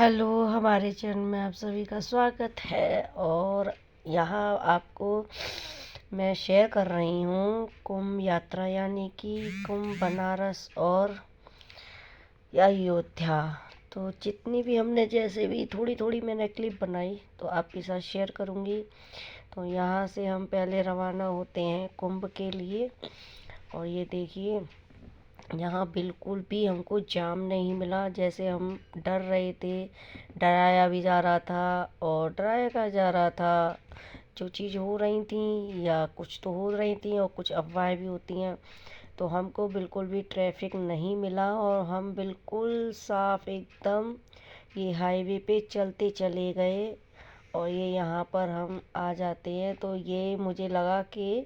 Hello, हमारे channel में आप सभी का स्वागत है। और यहाँ आपको मैं शेयर कर रही हूँ कुंभ यात्रा, यानी कि कुंभ, बनारस और अयोध्या। तो जितनी भी हमने जैसे भी थोड़ी थोड़ी मैंने क्लिप बनाई तो आपके साथ शेयर करूँगी। तो यहाँ से हम पहले रवाना होते हैं कुंभ के लिए। और ये देखिए, यहाँ बिल्कुल भी हमको जाम नहीं मिला जैसे हम डर रहे थे। डराया भी जा रहा था और डराया का जा रहा था। जो चीज़ हो रही थी या कुछ तो हो रही थी और कुछ अफवाहें भी होती हैं। तो हमको बिल्कुल भी ट्रैफिक नहीं मिला और हम बिल्कुल साफ एकदम ये हाईवे पे चलते चले गए। और ये यहाँ पर हम आ जाते हैं तो ये मुझे लगा कि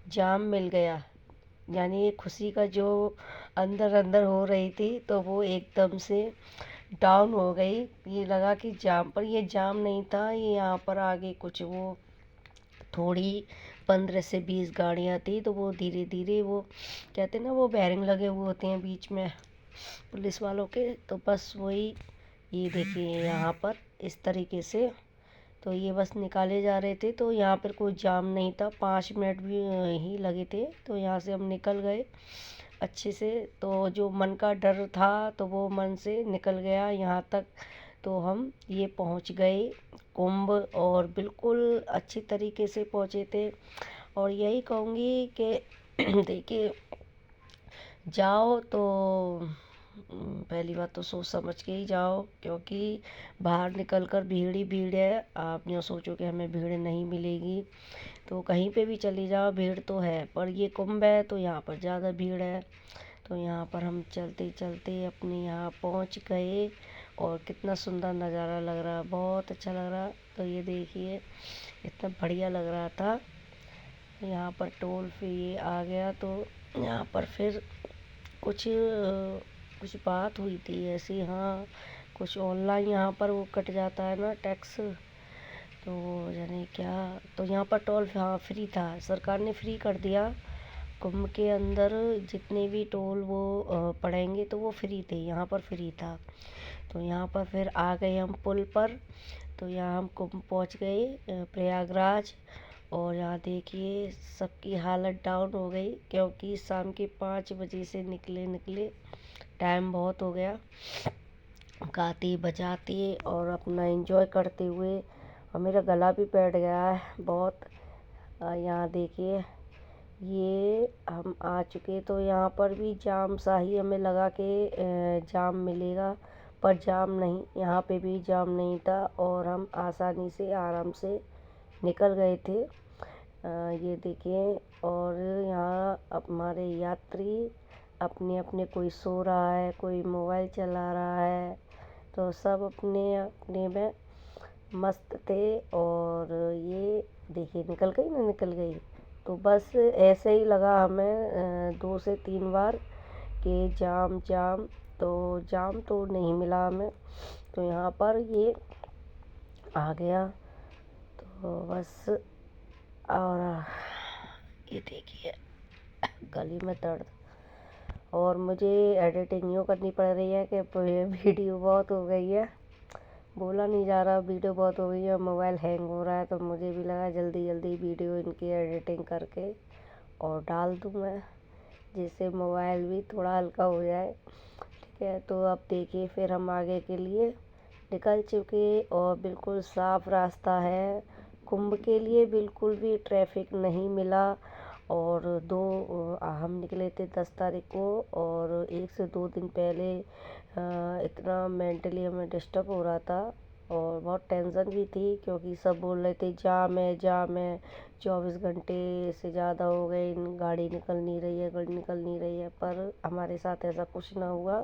जाम मिल गया, यानी ये खुशी का जो अंदर अंदर हो रही थी तो वो एकदम से डाउन हो गई। ये लगा कि जाम, पर ये जाम नहीं था। ये यहाँ पर आगे कुछ वो थोड़ी 15 से 20 गाड़ियाँ थी तो वो धीरे धीरे, वो कहते हैं ना, वो बैरिंग लगे हुए होते हैं बीच में पुलिस वालों के, तो बस वही। ये देखिए यहाँ पर इस तरीके से तो ये बस निकाले जा रहे थे। तो यहाँ पर कोई जाम नहीं था, 5 मिनट भी ही लगे थे। तो यहाँ से हम निकल गए अच्छे से। तो जो मन का डर था तो वो मन से निकल गया यहाँ तक। तो हम ये पहुँच गए कुंभ और बिल्कुल अच्छी तरीके से पहुँचे थे। और यही कहूँगी कि देखिए, जाओ तो पहली बात तो सोच समझ के ही जाओ, क्योंकि बाहर निकल कर भीड़ ही भीड़ है। आप यूँ सोचो कि हमें भीड़ नहीं मिलेगी, तो कहीं पे भी चली जाओ भीड़ तो है, पर ये कुंभ है तो यहाँ पर ज़्यादा भीड़ है। तो यहाँ पर हम चलते चलते अपने यहाँ पहुँच गए और कितना सुंदर नज़ारा लग रहा, बहुत अच्छा लग रहा। तो ये देखिए, इतना बढ़िया लग रहा था। यहाँ पर टोल फ्री आ गया तो यहाँ पर फिर कुछ कुछ बात हुई थी ऐसी। हाँ, कुछ ऑनलाइन यहाँ पर वो कट जाता है ना टैक्स, तो यानी क्या। तो यहाँ पर टोल, हाँ, फ्री था, सरकार ने फ्री कर दिया। कुंभ के अंदर जितने भी टोल वो पड़ेंगे तो वो फ्री थे, यहाँ पर फ्री था। तो यहाँ पर फिर आ गए हम पुल पर। तो यहाँ हम कुंभ पहुँच गए, प्रयागराज। और यहाँ देखिए सबकी हालत डाउन हो गई, क्योंकि शाम के 5 बजे से निकले टाइम बहुत हो गया। गाते बजाते और अपना एंजॉय करते हुए, और मेरा गला भी बैठ गया है बहुत। यहाँ देखिए, ये हम आ चुके। तो यहाँ पर भी जाम सा ही हमें लगा कि जाम मिलेगा, पर जाम नहीं, यहाँ पे भी जाम नहीं था और हम आसानी से आराम से निकल गए थे। ये देखिए, और यहाँ हमारे यात्री अपने अपने, कोई सो रहा है, कोई मोबाइल चला रहा है, तो सब अपने अपने में मस्त थे। और ये देखिए निकल गई ना, निकल गई। तो बस ऐसे ही लगा हमें 2 से 3 बार कि जाम जाम। तो जाम तो नहीं मिला हमें, तो यहाँ पर ये आ गया। तो बस, और ये देखिए गले में दर्द। और मुझे एडिटिंग यूँ करनी पड़ रही है कि वीडियो बहुत हो गई है, बोला नहीं जा रहा, वीडियो बहुत हो गई है, मोबाइल हैंग हो रहा है। तो मुझे भी लगा जल्दी जल्दी वीडियो इनकी एडिटिंग करके और डाल दूँ मैं, जिससे मोबाइल भी थोड़ा हल्का हो जाए। ठीक है, तो अब देखिए फिर हम आगे के लिए निकल चुके और बिल्कुल साफ़ रास्ता है। कुंभ के लिए बिल्कुल भी ट्रैफिक नहीं मिला। और हम निकले थे 10 तारीख को, और 1 से 2 दिन पहले इतना मेंटली हमें डिस्टर्ब हो रहा था और बहुत टेंशन भी थी, क्योंकि सब बोल रहे थे जाम है जाम है, 24 घंटे से ज़्यादा हो गए, गाड़ी निकल नहीं रही है, गाड़ी निकल नहीं रही है। पर हमारे साथ ऐसा कुछ ना हुआ,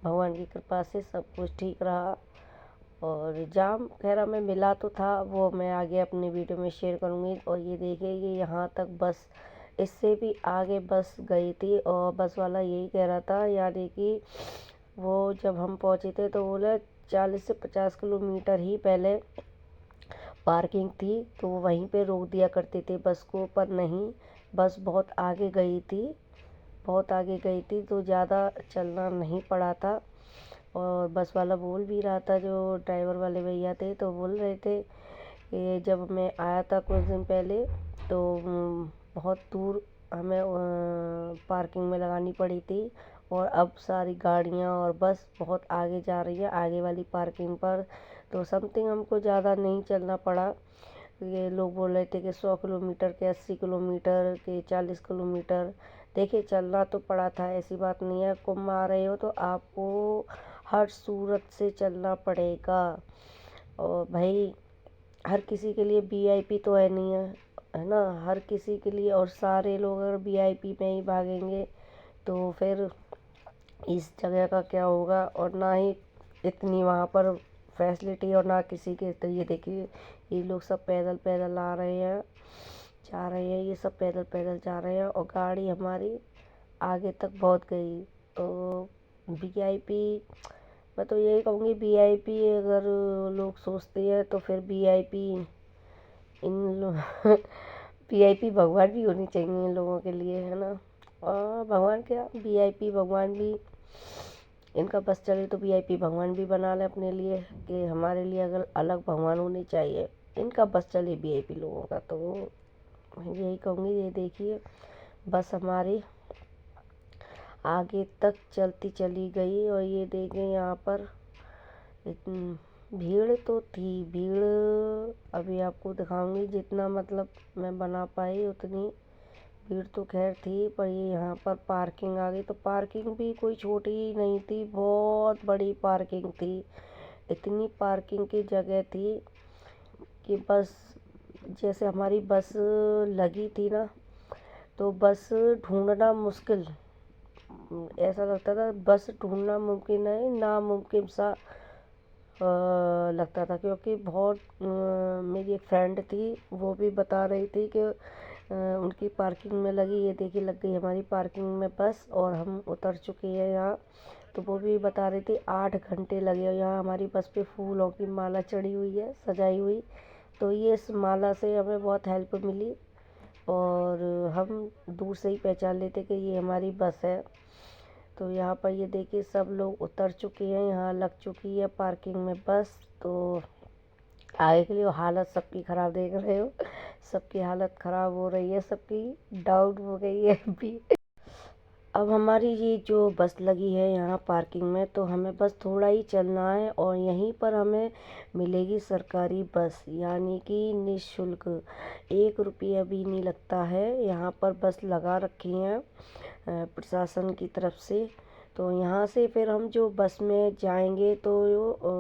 भगवान की कृपा से सब कुछ ठीक रहा। और जाम खैर हमें मिला तो था, वो मैं आगे अपने वीडियो में शेयर करूँगी। और ये देखिए, ये यहाँ तक बस, इससे भी आगे बस गई थी और बस वाला यही कह रहा था, यानी कि वो जब हम पहुँचे थे तो बोले 40 से 50 किलोमीटर ही पहले पार्किंग थी, तो वहीं पे रोक दिया करते थे बस को। पर नहीं, बस बहुत आगे गई थी, बहुत आगे गई थी, तो ज़्यादा चलना नहीं पड़ा था। और बस वाला बोल भी रहा था, जो ड्राइवर वाले भैया थे, तो बोल रहे थे कि जब मैं आया था कुछ दिन पहले तो बहुत दूर हमें पार्किंग में लगानी पड़ी थी, और अब सारी गाड़ियाँ और बस बहुत आगे जा रही है आगे वाली पार्किंग पर, तो समथिंग हमको ज़्यादा नहीं चलना पड़ा। ये लोग बोल रहे थे कि 100 किलोमीटर के 80 किलोमीटर के 40 किलोमीटर। देखिए चलना तो पड़ा था, ऐसी बात नहीं है। कुंभ आ रहे हो तो आपको हर सूरत से चलना पड़ेगा। और भाई हर किसी के लिए वीआईपी तो है नहीं है ना, हर किसी के लिए। और सारे लोग अगर वीआईपी में ही भागेंगे तो फिर इस जगह का क्या होगा। और ना ही इतनी वहाँ पर फैसिलिटी, और ना किसी के। तो ये देखिए ये लोग सब पैदल पैदल आ रहे हैं, जा रहे हैं, ये सब पैदल पैदल जा रहे हैं, और गाड़ी हमारी आगे तक पहुँच गई। तो वीआईपी, मैं तो यही कहूँगी वीआईपी अगर लोग सोचते हैं तो फिर वीआईपी इन वीआईपी भगवान भी होनी चाहिए इन लोगों के लिए, है ना। और भगवान क्या, वीआईपी भगवान भी, इनका बस चले तो वीआईपी भगवान भी बना ले अपने लिए, कि हमारे लिए अगर अलग भगवान होने चाहिए, इनका बस चले वीआईपी लोगों का। तो यही कहूँगी। ये देखिए बस हमारी आगे तक चलती चली गई, और ये देखें यहाँ पर इतनी भीड़ तो थी, भीड़ अभी आपको दिखाऊंगी, जितना मतलब मैं बना पाई उतनी भीड़ तो खैर थी। पर ये यहाँ पर पार्किंग आ गई, तो पार्किंग भी कोई छोटी ही नहीं थी, बहुत बड़ी पार्किंग थी। इतनी पार्किंग की जगह थी कि बस, जैसे हमारी बस लगी थी ना, तो बस ढूंढना मुश्किल, ऐसा लगता था बस ढूंढना मुमकिन है, नामुमकिन सा लगता था। क्योंकि बहुत मेरी एक फ्रेंड थी, वो भी बता रही थी कि उनकी पार्किंग में लगी। ये देखिए लग गई हमारी पार्किंग में बस, और हम उतर चुके हैं यहाँ। तो वो भी बता रही थी 8 घंटे लगे, और यहाँ हमारी बस पे फूलों की माला चढ़ी हुई है, सजाई हुई। तो ये इस माला से हमें बहुत हेल्प मिली, और हम दूर से ही पहचान लेते कि ये हमारी बस है। तो यहाँ पर ये देखिए सब लोग उतर चुके हैं, यहाँ लग चुकी है पार्किंग में बस। तो आगे के लिए हालत सबकी ख़राब देख रहे हो, सबकी हालत ख़राब हो रही है, सबकी डाउन हो गई है अभी। अब हमारी ये जो बस लगी है यहाँ पार्किंग में, तो हमें बस थोड़ा ही चलना है, और यहीं पर हमें मिलेगी सरकारी बस, यानी कि निःशुल्क। 1 रुपया भी नहीं लगता है, यहाँ पर बस लगा रखी हैं प्रशासन की तरफ से। तो यहाँ से फिर हम जो बस में जाएंगे तो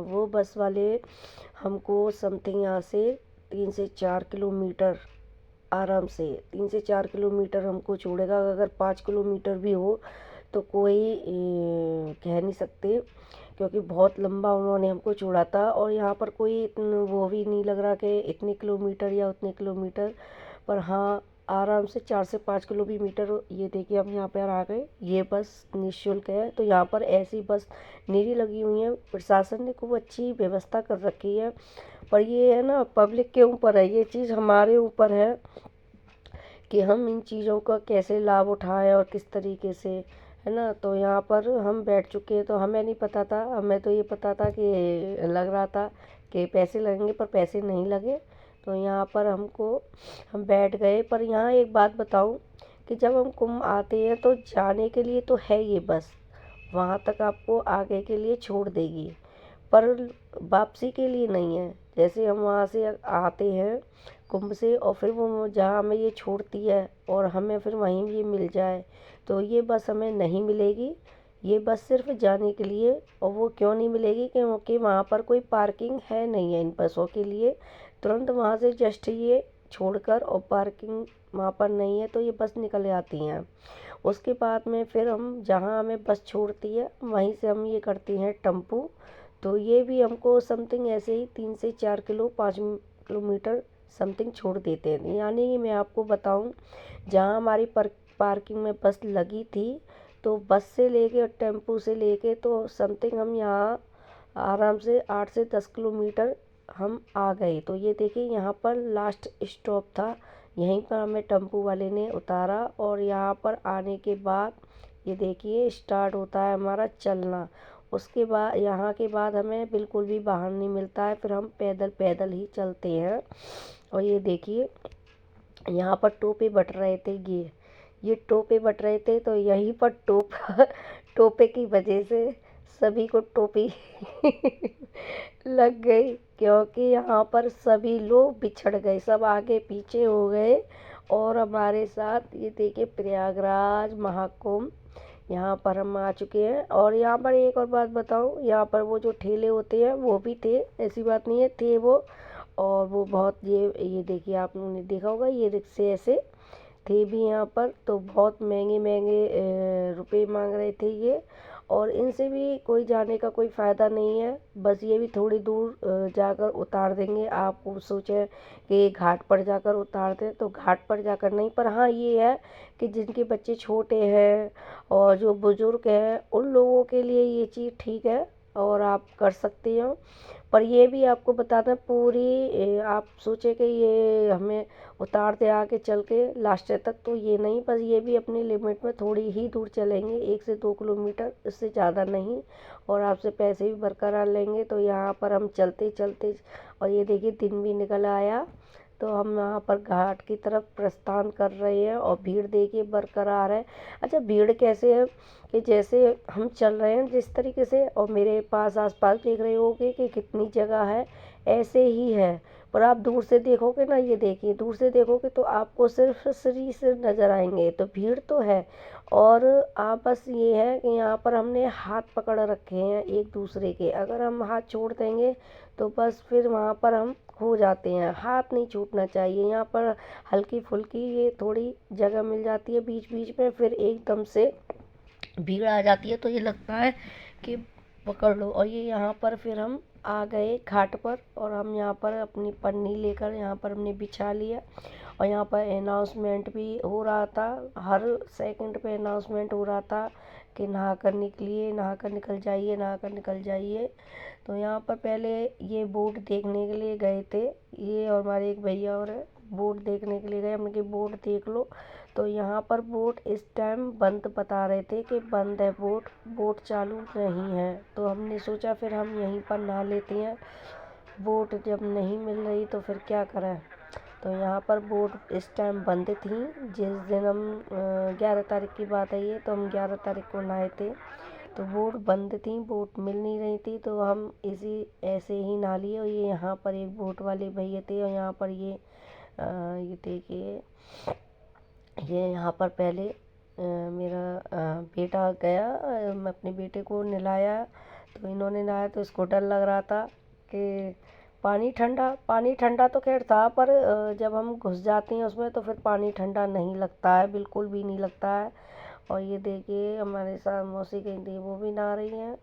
वो बस वाले हमको समथिंग यहाँ से 3 से 4 किलोमीटर, आराम से 3 से 4 किलोमीटर हमको छोड़ेगा। अगर 5 किलोमीटर भी हो तो कोई कह नहीं सकते, क्योंकि बहुत लंबा उन्होंने हमको छोड़ा था। और यहाँ पर कोई वो भी नहीं लग रहा कि इतने किलोमीटर या उतने किलोमीटर, पर हाँ आराम से 4 से 5 किलोमीटर। ये देखिए हम यहाँ पर आ गए, ये बस निःशुल्क है। तो यहाँ पर ऐसी बस निरी लगी हुई है, प्रशासन ने खूब अच्छी व्यवस्था कर रखी है। पर ये है ना, पब्लिक के ऊपर है, ये चीज़ हमारे ऊपर है कि हम इन चीज़ों का कैसे लाभ उठाएं और किस तरीके से, है ना। तो यहाँ पर हम बैठ चुके हैं, तो हमें नहीं पता था, हमें तो ये पता था कि लग रहा था कि पैसे लगेंगे, पर पैसे नहीं लगे। तो यहाँ पर हम बैठ गए। पर यहाँ एक बात बताऊँ कि जब हम कुंभ आते हैं तो जाने के लिए तो है ये बस, वहाँ तक आपको आगे के लिए छोड़ देगी, पर वापसी के लिए नहीं है। जैसे हम वहाँ से आते हैं कुंभ से, और फिर वो जहाँ हमें ये छोड़ती है और हमें फिर वहीं ये मिल जाए, तो ये बस हमें नहीं मिलेगी। ये बस सिर्फ जाने के लिए। और वो क्यों नहीं मिलेगी, क्योंकि वहाँ पर कोई पार्किंग है नहीं है इन बसों के लिए। तुरंत वहाँ से जस्ट ये छोड़कर, और पार्किंग वहाँ पर नहीं है, तो ये बस निकल जाती हैं। उसके बाद में फिर हम जहाँ हमें बस छोड़ती है वहीं से हम ये करती हैं टेम्पू। तो ये भी हमको समथिंग ऐसे ही 5 किलोमीटर समथिंग छोड़ देते हैं। यानी कि मैं आपको बताऊं, जहाँ हमारी पार्किंग में बस लगी थी, तो बस से लेके और टेम्पू से लेके तो समथिंग हम यहाँ आराम से 8 से 10 किलोमीटर हम आ गए। तो ये देखिए यहाँ पर लास्ट स्टॉप था, यहीं पर हमें टेम्पू वाले ने उतारा। और यहाँ पर आने के बाद ये देखिए स्टार्ट होता है हमारा चलना। उसके बाद यहाँ के बाद हमें बिल्कुल भी बाहर नहीं मिलता है, फिर हम पैदल पैदल ही चलते हैं। और ये देखिए यहाँ पर टोपे बट रहे थे, ये टोपे बट रहे थे, तो यहीं पर टोपे की वजह से सभी को टोपी लग गई, क्योंकि यहाँ पर सभी लोग बिछड़ गए, सब आगे पीछे हो गए। और हमारे साथ ये देखिए प्रयागराज महाकुंभ, यहाँ पर हम आ चुके हैं। और यहाँ पर एक और बात बताऊँ, यहाँ पर वो जो ठेले होते हैं वो भी थे, ऐसी बात नहीं है, थे वो। और वो बहुत, ये देखिए आपने देखा होगा, ये रिक्शे ऐसे थे भी यहाँ पर, तो बहुत महंगे महंगे रुपए मांग रहे थे ये। और इनसे भी कोई जाने का कोई फ़ायदा नहीं है, बस ये भी थोड़ी दूर जाकर उतार देंगे। आप सोचें कि घाट पर जाकर उतार दें, तो घाट पर जाकर नहीं, पर हाँ ये है कि जिनके बच्चे छोटे हैं और जो बुज़ुर्ग हैं उन लोगों के लिए ये चीज़ ठीक है और आप कर सकते हो। पर ये भी आपको बताना, पूरी आप सोचे कि ये हमें उतार दे आके चल के लास्ट तक, तो ये नहीं, बस ये भी अपनी लिमिट में थोड़ी ही दूर चलेंगे, 1 से 2 किलोमीटर, इससे ज़्यादा नहीं। और आपसे पैसे भी बरकरार लेंगे। तो यहाँ पर हम चलते चलते, और ये देखिए दिन भी निकल आया, तो हम यहाँ पर घाट की तरफ प्रस्थान कर रहे हैं। और भीड़ देखिए बरकरार है। अच्छा, भीड़ कैसे है कि जैसे हम चल रहे हैं जिस तरीके से, और मेरे पास आसपास देख रहे होगे कि कितनी जगह है, ऐसे ही है। पर आप दूर से देखोगे ना, ये देखिए दूर से देखोगे तो आपको सिर्फ श्री से नज़र आएंगे, तो भीड़ तो है। और आप बस ये है कि यहाँ पर हमने हाथ पकड़ रखे हैं एक दूसरे के, अगर हम हाथ छोड़ देंगे तो बस फिर वहाँ पर हम खो जाते हैं। हाथ नहीं छूटना चाहिए यहाँ पर, हल्की फुल्की ये थोड़ी जगह मिल जाती है बीच बीच में, फिर एकदम से भीड़ आ जाती है तो ये लगता है कि पकड़ लो। और ये यहाँ पर फिर हम आ गए घाट पर, और हम यहाँ पर अपनी पन्नी लेकर यहाँ पर हमने बिछा लिया। और यहाँ पर अनाउंसमेंट भी हो रहा था, हर सेकंड पे अनाउंसमेंट हो रहा था कि नहा कर निकलिए, नहा कर निकल जाइए, नहा कर निकल जाइए। तो यहाँ पर पहले ये बोट देखने के लिए गए थे, ये और हमारे एक भैया और बोट देखने के लिए गए, हमने कहा बोट देख लो। तो यहाँ पर बोट इस टाइम बंद बता रहे थे कि बंद है बोट, बोट चालू नहीं है। तो हमने सोचा फिर हम यहीं पर नहा लेते हैं, बोट जब नहीं मिल रही तो फिर क्या करें। तो यहाँ पर बोट इस टाइम बंद थी, जिस दिन हम 11 तारीख की बात है ये, तो हम 11 तारीख को नहाए थे, तो बोट बंद थी, बोट मिल नहीं रही थी, तो हम इसी ऐसे ही नहा लिए। और ये यहाँ पर एक बोट वाले भैया थे, और यहाँ पर ये देखिए, ये यहाँ पर पहले मेरा बेटा गया, मैं अपने बेटे को नहलाया, तो इन्होंने नहाया तो इसको डर लग रहा था कि पानी ठंडा तो खैर था, पर जब हम घुस जाते हैं उसमें तो फिर पानी ठंडा नहीं लगता है, बिल्कुल भी नहीं लगता है। और ये देखिए हमारे साथ मौसी गई थी, वो भी नहा रही हैं।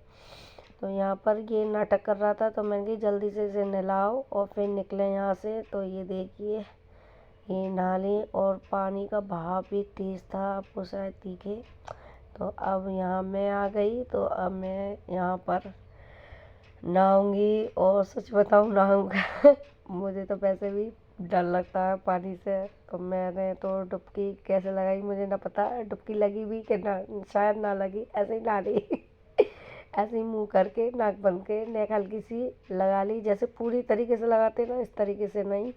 तो यहाँ पर ये नाटक कर रहा था, तो मैंने कहा जल्दी से इसे नहलाओ और फिर निकले यहाँ से। तो ये देखिए ये नहा ली, और पानी का बहाव भी तेज़ था, आपको शायद दिखे। तो अब यहाँ मैं आ गई, तो अब मैं यहाँ पर नहाऊंगी, और सच बताऊँ नहाऊंगा मुझे तो वैसे भी डर लगता है पानी से, तो मैंने तो डुबकी कैसे लगाई मुझे ना पता, डुबकी लगी भी कि ना, शायद ना लगी, ऐसे ही नहा ली ऐसे ही मुंह करके, नाक बंद के, नेक हल्की सी लगा ली, जैसे पूरी तरीके से लगाते ना इस तरीके से नहीं।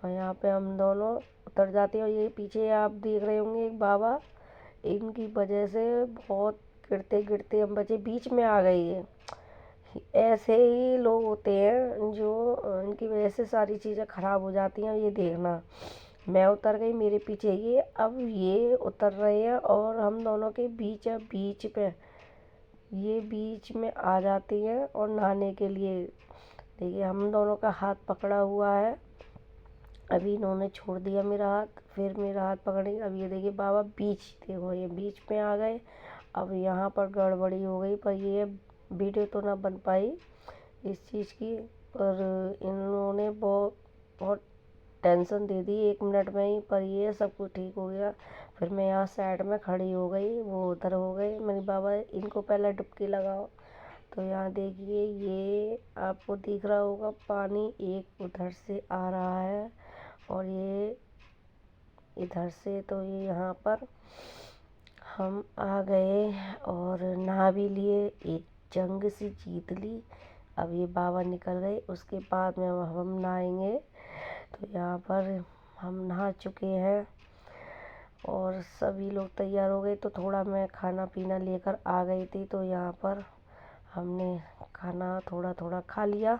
और यहाँ पे हम दोनों उतर जाते हैं। और ये पीछे आप देख रहे होंगे एक बाबा, इनकी वजह से बहुत गिरते गिरते हम बचे, बीच में आ गई है। ऐसे ही लोग होते हैं जो इनकी वजह से सारी चीज़ें ख़राब हो जाती हैं। ये देखना, मैं उतर गई, मेरे पीछे ये, अब ये उतर रहे हैं, और हम दोनों के बीच है, बीच पे ये बीच में आ जाती हैं और नहाने के लिए। देखिए हम दोनों का हाथ पकड़ा हुआ है, अभी इन्होंने छोड़ दिया मेरा हाथ, फिर मेरा हाथ पकड़ेंगे। अब ये देखिए बाबा बीच, देखो ये बीच में आ गए। अब यहाँ पर गड़बड़ी हो गई, पर ये वीडियो तो ना बन पाई इस चीज़ की, पर इन्होंने बहुत बहुत टेंशन दे दी 1 मिनट में ही, पर ये सब कुछ ठीक हो गया। फिर मैं यहाँ साइड में खड़ी हो गई, वो उधर हो गए, मैंने बाबा इनको पहले डुबकी लगाओ। तो यहाँ देखिए ये आपको दिख रहा होगा पानी एक उधर से आ रहा है, और ये इधर से, तो ये यहाँ पर हम आ गए और नहा भी लिए। एक जंग सी जीत ली। अब ये बाबा निकल गए, उसके बाद में हम नहाएंगे। तो यहाँ पर हम नहा चुके हैं और सभी लोग तैयार हो गए। तो थोड़ा मैं खाना पीना लेकर आ गई थी, तो यहाँ पर हमने खाना थोड़ा थोड़ा खा लिया,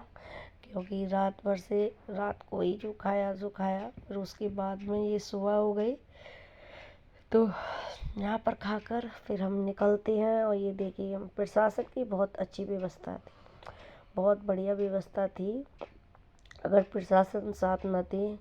क्योंकि रात भर से रात को ही जो खाया सो खाया, फिर उसके बाद में ये सुबह हो गई। तो यहाँ पर खाकर फिर हम निकलते हैं। और ये देखिए, हम प्रशासन की बहुत अच्छी व्यवस्था थी, बहुत बढ़िया व्यवस्था थी। अगर प्रशासन साथ न थे